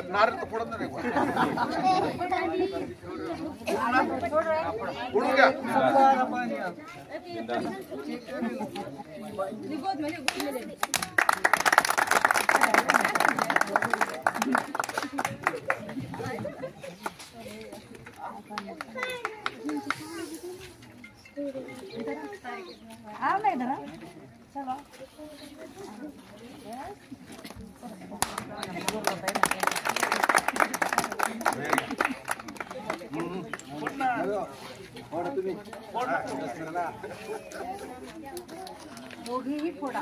नारळ तर पडत नाही उडून घ्या. दोघेही फोडा.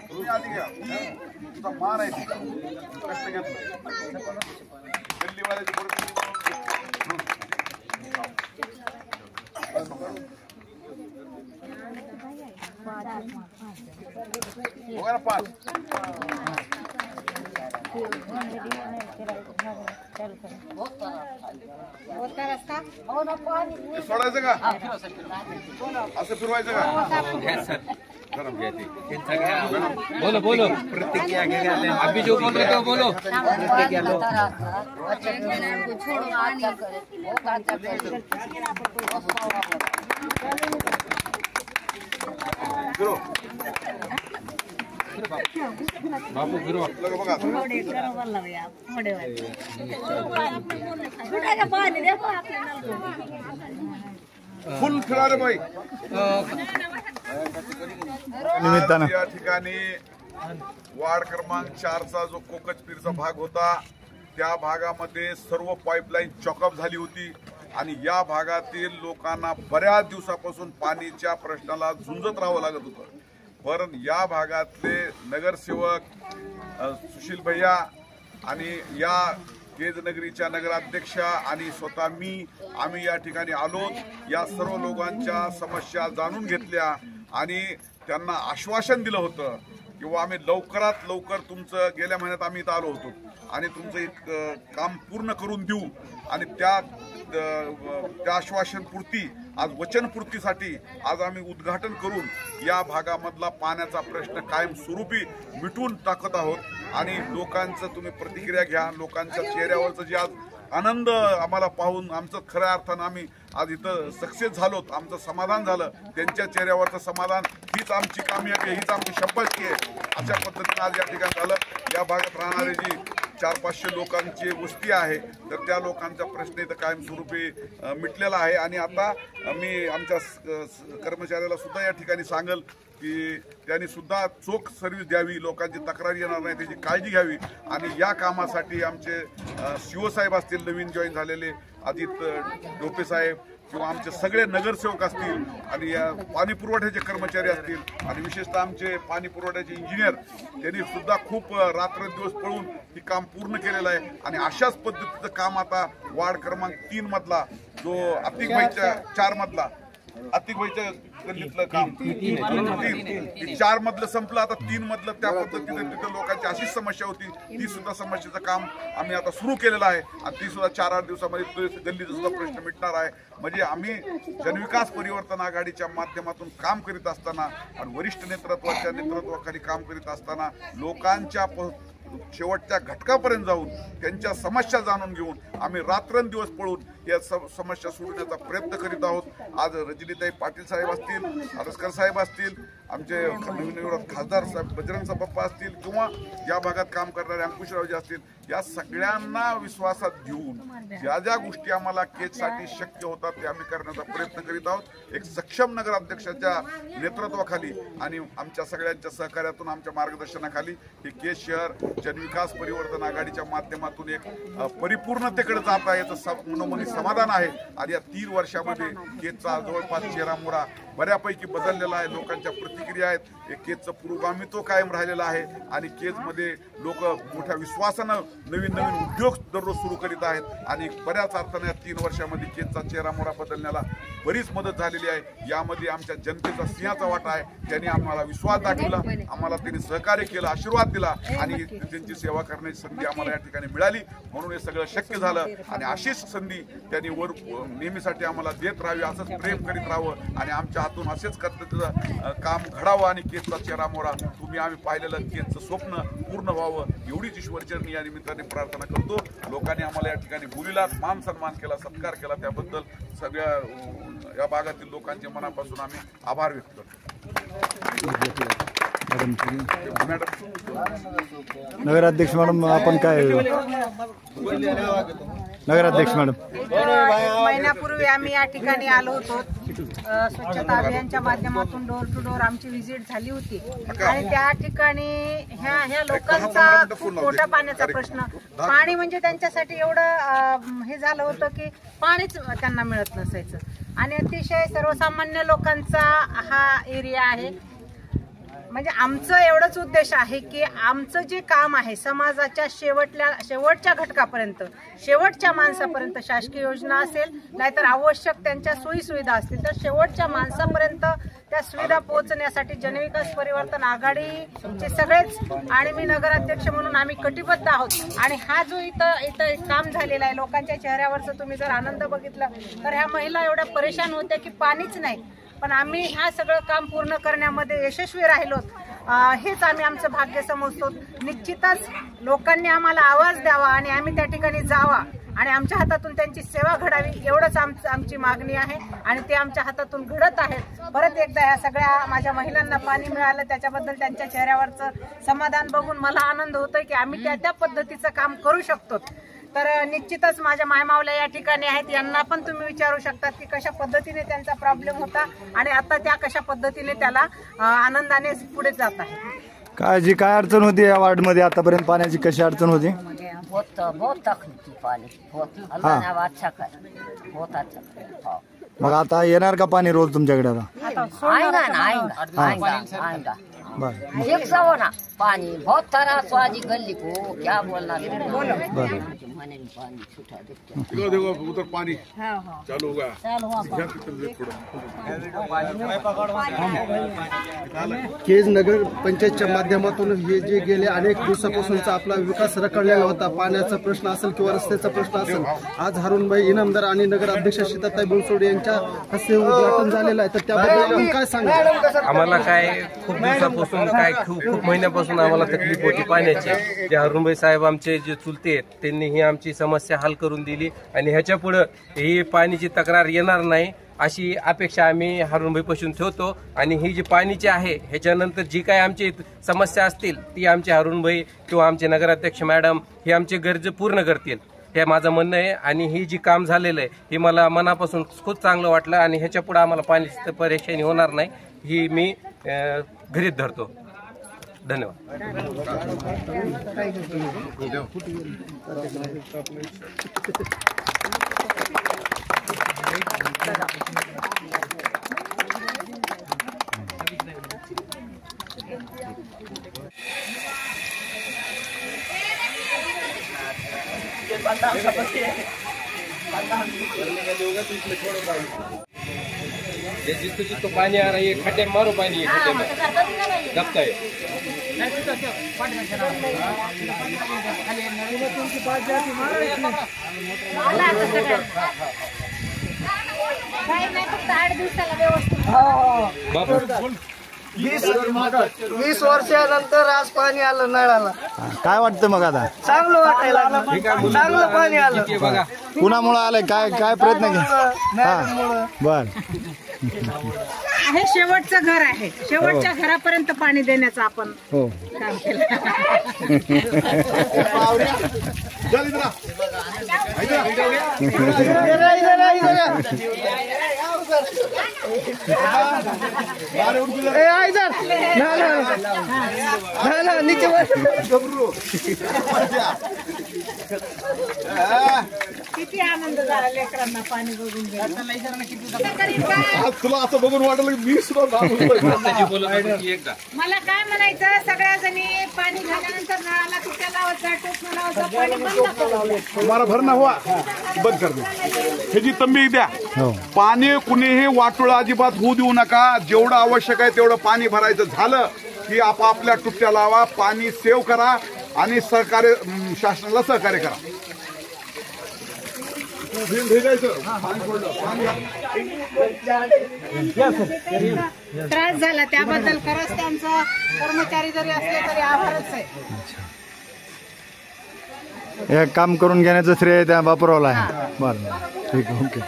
तुम्ही आधी घ्या. तुमचा मान आहे कष्ट घेतलं दिल्लीवाल्याची पाच सोडायचं का असं फिरवायचं का. बोलो बोलो प्रतिक्रिया अभी जो बोल रहे थे बोलो. बापू फिरो बघा फुल फिराले बाई. निमित्तानं या ठिकाणी वार्ड क्रमांक 4चा जो कोकचपीरचा भाग होता त्या भागामध्ये सर्व पाईपलाईन चॉकअप झाली होती आणि या भागातील लोकांना बऱ्याच दिवसापासून पाणीच्या प्रश्नाला झुंजत राहावं लागत होतं. पण या भागातले नगरसेवक सुशील भैया आणि या केजनगरीच्या नगराध्यक्षा आणि स्वतः आम्ही या ठिकाणी आलो. या सर्व लोकांच्या समस्या जाणून घेतल्या आणि त्यांना आश्वासन दिलं होतं किंवा आम्ही लवकरात लवकर तुमचं गेल्या महिन्यात आम्ही इथं आलो होतो आणि तुमचं एक काम पूर्ण करून देऊ आणि त्या आश्वासनपूर्ती आज वचनपूर्तीसाठी आज आम्ही उद्घाटन करून या भागामधला पाण्याचा प्रश्न कायमस्वरूपी मिटवून टाकत आहोत आणि लोकांचं तुम्ही प्रतिक्रिया घ्या. लोकांच्या चेहऱ्यावरचं जे आज आनंद आम्हाला पाहून आमचं खऱ्या अर्थानं आम्ही आज इथं सक्सेस झालोत. आमचं समाधान झालं. त्यांच्या चेहऱ्यावरचं समाधान हीच आमची कामयाबी आहे, हीच आमची शपथ आहे. अशा पद्धतीनं आज या ठिकाणी झालं. या भागात राहणारे जी 400-500 लोकांची वस्ती आहे तर त्या लोकांचा प्रश्न इथं कायमस्वरूपी मिटलेला आहे आणि आता मी आमच्या कर्मचाऱ्याला सुद्धा या ठिकाणी सांगेल की त्यांनी सुद्धा चोख सर्व्हिस द्यावी, लोकांची तक्रार येणार नाही त्याची काळजी घ्यावी आणि या कामासाठी आमचे शिवसाहेब असतील, नवीन जॉईन झालेले अजित ढोपे साहेब किंवा आमचे सगळे नगरसेवक असतील आणि पाणी पुरवठ्याचे कर्मचारी असतील आणि विशेषतः आमचे पाणी पुरवठ्याचे इंजिनियर त्यांनी सुद्धा खूप रात्रंदिवस पळून हे काम पूर्ण केलेलं आहे आणि अशाच पद्धतीचं काम आता वार्ड क्रमांक 3 मधला जो अतिकभाईच्या 4 मधला अतिकभाईच्या गल्लीतलं काम 4 मधलं संपलं. आता 3 मधलं त्या पद्धतीने तिथे लोकांची अशीच समस्या होती ती सुद्धा समस्येचं काम आम्ही आता सुरू केलेलं आहे आणि ती सुद्धा 4-8 दिवसामध्ये गल्लीचा सुद्धा प्रश्न मिटणार आहे. म्हणजे आम्ही जनविकास परिवर्तन आघाडीच्या माध्यमातून काम करीत असताना आणि वरिष्ठ नेतृत्वाच्या नेतृत्वाखाली काम करीत असताना लोकांच्या शेवटच्या घटकापर्यंत जाऊन त्यांच्या समस्या जाणून घेऊन आम्ही रात्रंदिवस पळून या समस्या सोडवण्याचा प्रयत्न करीत आहोत. आज रजनीताई पाटील साहेब असतील, आरसकर साहेब असतील, आमचे नवीन खासदार साहेब बजरंग बाप्पा असतील किंवा या भागात काम करणारे अंकुशरावजी असतील, या सगळ्यांना विश्वासात घेऊन ज्या ज्या गोष्टी आम्हाला केजसाठी शक्य होतात ते आम्ही करण्याचा प्रयत्न करीत आहोत. एक सक्षम नगराध्यक्षाच्या नेतृत्वाखाली आणि आमच्या सगळ्यांच्या सहकार्यातून, आमच्या मार्गदर्शनाखाली हे केज शहर जनविकास परिवर्तन आघाडीच्या माध्यमातून एक परिपूर्णतेकडे जात आहे याचं मनोमनी समाधान आहे. आणि या 3 वर्षामध्ये केजचा जवळपास चेहरामोहरा बऱ्यापैकी बदललेला आहे. लोकांच्या प्रतिक्रिया आहेत. केजचं पुरोगामित्व कायम राहिलेलं आहे आणि केजमध्ये लोक मोठ्या विश्वासानं नवीन नवीन उद्योग दररोज सुरू करीत आहेत आणि बऱ्याच अर्थाने या 3 वर्षामध्ये केजचा चेहरामोहरा बदलण्याला बरीच मदत झालेली आहे. यामध्ये आमच्या जनतेचा सिंहाचा वाटा आहे. त्यांनी आम्हाला विश्वास दाखवला, आम्हाला त्यांनी सहकार्य केलं, आशीर्वाद दिला आणि त्यांची सेवा करण्याची संधी आम्हाला या ठिकाणी मिळाली. म्हणून हे सगळं शक्य झालं आणि अशीच संधी त्यांनी वर नेहमीसाठी आम्हाला देत राहावी, असंच प्रेम करीत राहावं आणि आमच्या हातून असेच कर्तव्याचं काम घडावं आणि केजचा चेहरामोहरा तुम्ही आम्ही पाहिलेलं केजचं स्वप्न पूर्ण व्हावं एवढीच ईश्वरचरणी या निमित्ताने प्रार्थना करतो. लोकांनी आम्हाला या ठिकाणी बोलीला मान सन्मान केला, सत्कार केला, त्याबद्दल सगळ्या या भागातील लोकांचे मनापासून आम्ही आभार व्यक्त करतो. नगराध्यक्ष मॅडम, आपण काय नगराध्यक्ष मॅडम, महिन्यापूर्वी आम्ही या ठिकाणी आलो होतो. स्वच्छता अभियानच्या माध्यमातून डोर टू डोर आमची व्हिजिट झाली होती आणि त्या ठिकाणी ह्या लोकांचा खूप मोठा पाण्याचा प्रश्न, पाणी म्हणजे त्यांच्यासाठी एवढं हे झालं होतं की पाणीच त्यांना मिळत नसायचं आणि अतिशय सर्वसामान्य लोकांचा हा एरिया आहे. म्हणजे आमचं एवढंच उद्देश आहे की आमचं जे काम आहे समाजाच्या शेवटच्या घटकापर्यंत, शेवटच्या माणसापर्यंत, शासकीय योजना असेल नाहीतर आवश्यक त्यांच्या सोयीसुविधा असतील तर शेवटच्या माणसापर्यंत त्या सुविधा पोहोचण्यासाठी जनविकास परिवर्तन आघाडीचे सगळेच आणि मी नगराध्यक्ष म्हणून आम्ही कटिबद्ध आहोत. आणि हा जो इथं काम झालेला आहे, लोकांच्या चेहऱ्यावरचं तुम्ही जर आनंद बघितला तर ह्या महिला एवढ्या परेशान होत्या की पाणीच नाही, पण आम्ही ह्या सगळं काम पूर्ण करण्यामध्ये यशस्वी राहिलो. हेच आम्ही आमचं भाग्य समजतो. निश्चितच लोकांनी आम्हाला आवाज द्यावा आणि आम्ही त्या ठिकाणी जावा आणि आमच्या हातातून त्यांची सेवा घडावी एवढंच आमची मागणी आहे आणि ते आमच्या हातातून घडत आहे. परत एकदा या सगळ्या माझ्या महिलांना पाणी मिळालं त्याच्याबद्दल त्यांच्या चेहऱ्यावरचं समाधान बघून मला आनंद होतोय की आम्ही त्या पद्धतीचं काम करू शकतो. तर निश्चितच माझ्या मायमावल्या या ठिकाणी आहेत, यांना पण तुम्ही विचारू शकता की कशा पद्धतीने त्यांचा प्रॉब्लेम होता आणि आता त्या कशा पद्धतीने त्याला आनंदाने पुढे जात आहे. काय अडचण होती या वार्डमध्ये आतापर्यंत? पाण्याची कशी अडचण होती? बहुत तकलीफ थी पानी, बहुत अल्लाह ने अच्छा कर, बहुत अच्छा कर. मग आता येणार का पाणी रोज तुमच्याकडे? आता आएगा ना, आएगा. एक सौ ना पानी बहुत तरह स्वादी गली को क्या बोलना देखो उधर पानी चालू होगा. केज नगर पंचायतच्या माध्यमातून हे जे गेले अनेक दिवसापासूनचा आपला विकास रखडलेला होता, पाण्याचा प्रश्न असेल किंवा रस्त्याचा प्रश्न असेल, आज हारुनभाई इनामदार आणि नगराध्यक्ष शीताताई बनसोडे यांच्या हस्ते उद्घाटन झालेलं आहे. तर त्याबद्दल काय सांगा? आम्हाला काय खूप दिवसापासून काय खूप महिन्यापासून आम्हाला तकलीफ होती पाण्याची. जे हारुनभाई साहेब आमचे जे चुलते आहेत त्यांनी ही आमची समस्या हल करून दिली आणि ह्याच्या पुढे ही पाण्याची तक्रार येणार नाही अशी अपेक्षा आम्ही हारुनभाईपासून ठेवतो. आणि ही जी पाणीची आहे ह्याच्यानंतर जी काय आमची समस्या असतील ती आमचे हारुनभाई किंवा आमचे नगराध्यक्ष मॅडम ही आमची गरज पूर्ण करतील हे माझं म्हणणं आहे. आणि ही जी काम झालेलं आहे हे मला मनापासून खूप चांगलं वाटलं आणि ह्याच्या पुढे आम्हाला पाण्याची परेशानी होणार नाही ही मी गृहीत धरतो. धन्यवाद. जिसको पानी आ रहा है खड्डे मारो, पानी है खड्डे में दबता है. 20 वर्षानंतर आज पाणी आलं नळाला. काय वाटतं मग आता? चांगलं वाटायला लागलं. चांगलं पाणी आलं. कुणामुळे आलंय? काय प्रयत्न केला? बर. हे शेवटचं घर आहे. शेवटच्या घरापर्यंत पाणी देण्याचं आपण हो. काम केलं. किती आनंद झाला लेकरांना पाणी बघून गेलं. तुला असं बघून वाटलं की मी सुद्धा मला काय म्हणायचं, सगळ्या जणी पाणी झाल्यानंतर नळाला तुटल्या लावायचा, टोपणं लावायचं, पाणी बंद करावं. तुम्हाला भरणा हुआ बंद कर दे. ह्याची तंबी द्या. पाणी कुणीही वाटोळं अजिबात होऊ देऊ नका. जेवढं आवश्यक आहे तेवढं पाणी भरायचं. झालं की आपापल्या टुट्ट्या लावा, पाणी सेव्ह करा आणि सहकार्य शासनाला सहकार्य करा. त्रास झाला त्याबद्दल खरंच त्यांचं कर्मचारी जरी असले तरी आभारच आहे. हे काम करून घेण्याचं श्रेय त्या बापरावला आहे. बरं ठीक आहे. ओके.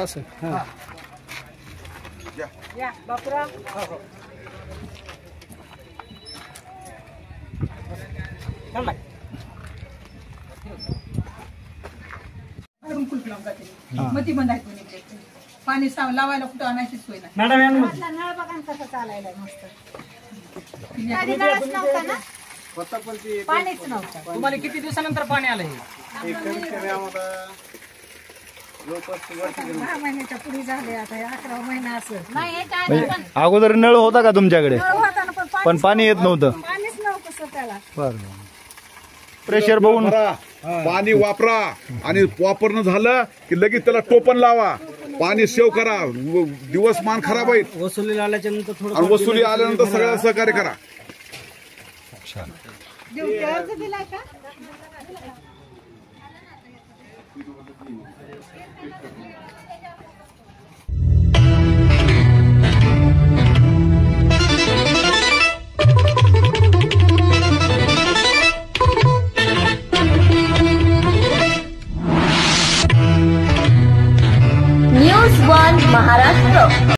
असं या बापराव. मती बंद आहे पाणी लावायला कुठं आणायची सोय नाही. नळ बघा कसं चालायला मस्त. आधी नळच नव्हता ना, पाणीच नव्हतं. तुम्हाला किती दिवसानंतर पाणी आलं हे? 10 महिन्याच्या पुढे झाले. आता 11 महिना असं नाही. अगोदर नळ होता का तुमच्याकडे? नळ होता ना, पण पाणी येत नव्हतं. पाणीच नव्हतं स्वतःला. बरं. प्रेशर बघून पाणी वापरा आणि वापरणं झालं की लगेच त्याला टोपण लावा. पाणी सेव्ह करा. दिवसमान खराब आहे. वसुली आल्याच्या नंतर थोडं आणि वसुली आल्यानंतर सगळ्याला सहकार्य करा. ड्युटी अर्ज दिलाय का?